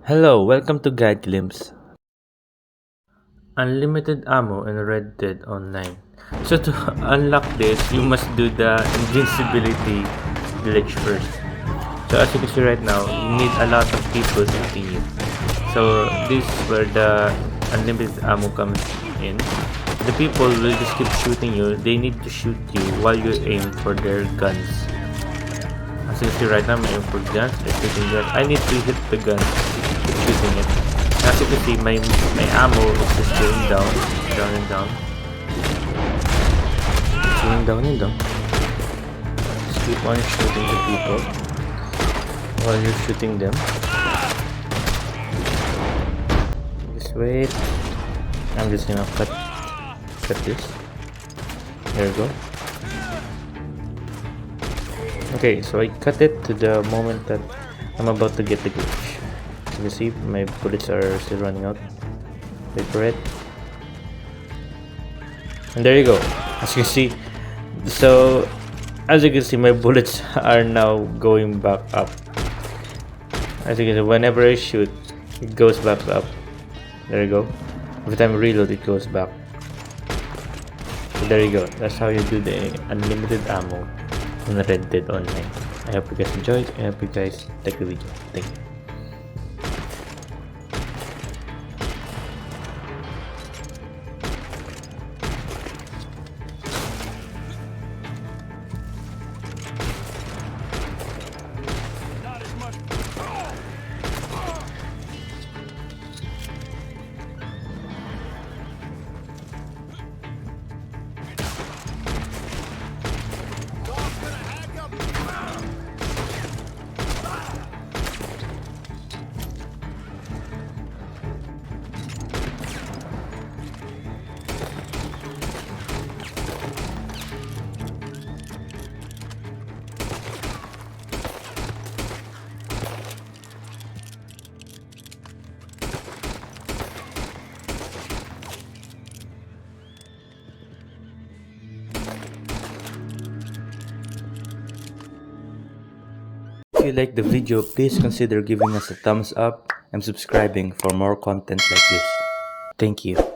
Hello, welcome to Guide Glimpse. Unlimited ammo in Red Dead Online. So to unlock this, you must do the invincibility glitch first. So as you can see right now, you need a lot of people shooting you. So this is where the unlimited ammo comes in. The people will just keep shooting you. They need to shoot you while you aim for their guns. As you can see right now, I'm aiming for guns. I'm shooting guns. I need to hit the gun. Keep shooting it. As you can see, my ammo is just going down and down. It's going down and down. Just keep on shooting the people while you're shooting them. Just wait. I'm just gonna cut this. There we go. Okay, so I cut it to the moment that I'm about to get the glitch. You see, my bullets are still running out. Wait for it. And there you go. As you can see, as you can see, my bullets are now going back up. As you can see, whenever I shoot, it goes back up. There you go. Every time I reload, it goes back. So there you go. That's how you do the unlimited ammo in Red Dead Online. I hope you guys enjoyed. I hope you guys like the video. Thank you. If you like the video, please consider giving us a thumbs up and subscribing for more content like this. Thank you.